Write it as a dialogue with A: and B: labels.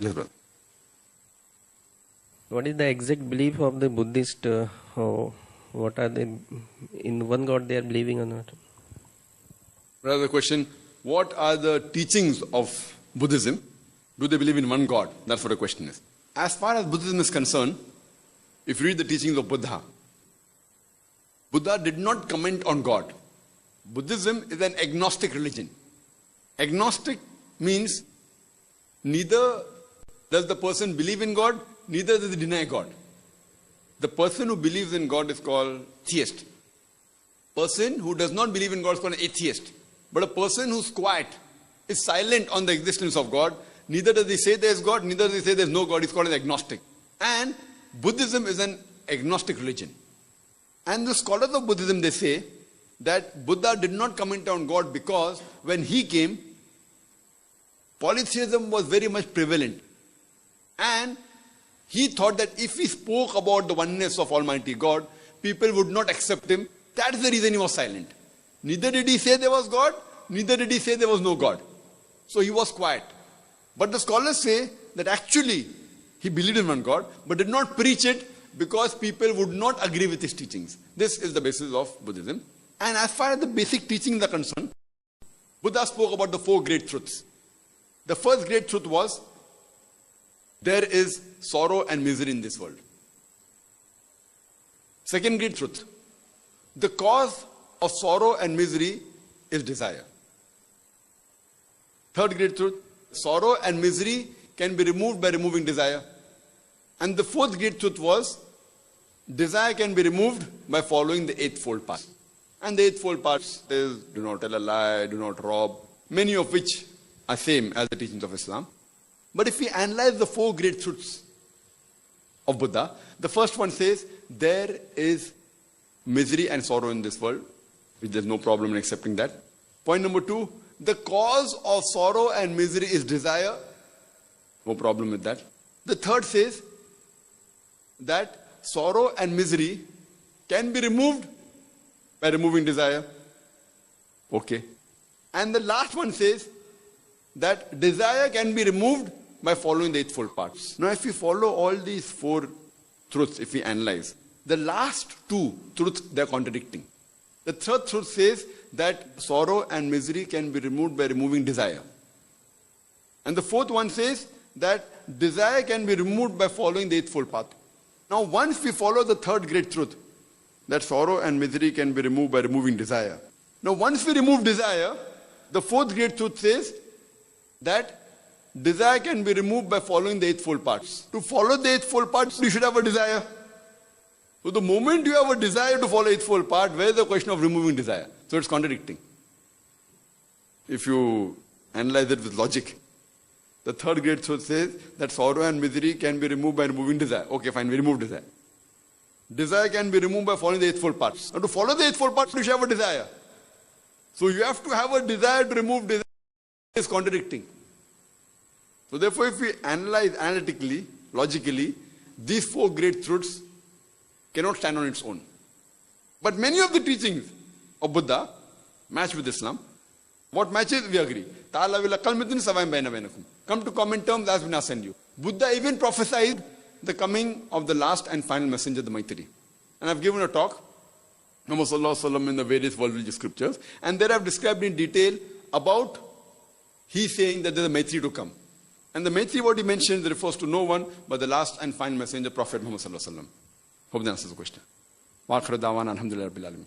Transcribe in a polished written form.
A: Yes, brother.
B: What is the exact belief of the Buddhist? What are they, in one God they are believing or not?
A: Brother, the question, what are the teachings of Buddhism? Do they believe in one God? That's what the question is. As far as Buddhism is concerned, if you read the teachings of Buddha, Buddha did not comment on God. Buddhism is an agnostic religion. Agnostic means neither does the person believe in God, neither does he deny God. The person who believes in God is called theist. Person who does not believe in God is called an atheist. But a person who's quiet, is silent on the existence of God, neither does he say there is God, neither does he say there is no God, he's called an agnostic. And Buddhism is an agnostic religion. And the scholars of Buddhism, they say that Buddha did not comment on God because when he came, polytheism was very much prevalent. And he thought that if he spoke about the oneness of Almighty God, people would not accept him. That is the reason he was silent. Neither did he say there was God, neither did he say there was no God. So he was quiet. But the scholars say that actually he believed in one God, but did not preach it because people would not agree with his teachings. This is the basis of Buddhism. And as far as the basic teachings are concerned, Buddha spoke about the 4 great truths. The first great truth was, there is sorrow and misery in this world. Second great truth, the cause of sorrow and misery is desire. Third great truth, sorrow and misery can be removed by removing desire. And the fourth great truth was, desire can be removed by following the eightfold path. And the eightfold paths is, do not tell a lie, do not rob, many of which are same as the teachings of Islam. But if we analyze the 4 great truths of Buddha, the first one says, there is misery and sorrow in this world, which there's no problem in accepting that. Point number 2, the cause of sorrow and misery is desire. No problem with that. The third says that sorrow and misery can be removed by removing desire. Okay. And the last one says that desire can be removed by following the eightfold paths. Now if we follow all these 4 truths, if we analyze, the last 2 truths, they are contradicting. The third truth says that sorrow and misery can be removed by removing desire. And the fourth one says that desire can be removed by following the eightfold path. Now once we follow the third great truth, that sorrow and misery can be removed by removing desire. Now once we remove desire, the fourth great truth says that desire can be removed by following the eightfold paths. To follow the eightfold paths, you should have a desire. So the moment you have a desire to follow eightfold path, where is the question of removing desire? So it's contradicting. If you analyze it with logic, the third great truth says that sorrow and misery can be removed by removing desire. Okay, fine, we remove desire. Desire can be removed by following the eightfold paths. Now to follow the eightfold paths, you should have a desire. So you have to have a desire to remove desire. It's contradicting. So therefore, if we analyze analytically, logically, these 4 great truths cannot stand on its own. But many of the teachings of Buddha match with Islam. What matches? We agree. Come to common terms as we now send you. Buddha even prophesied the coming of the last and final messenger, the Maitri. And I've given a talk, Muhammad Sallallahu Alaihi Wasallam, in the various world religious scriptures. And there I've described in detail about he saying that there's a Maitri to come. And the Maitri, what he mentions, refers to no one but the last and final messenger, Prophet Muhammad Sallallahu Alaihi Wasallam. Hope that answers the question. Wa akhiru da'wana alhamdulillahi rabbil alamin.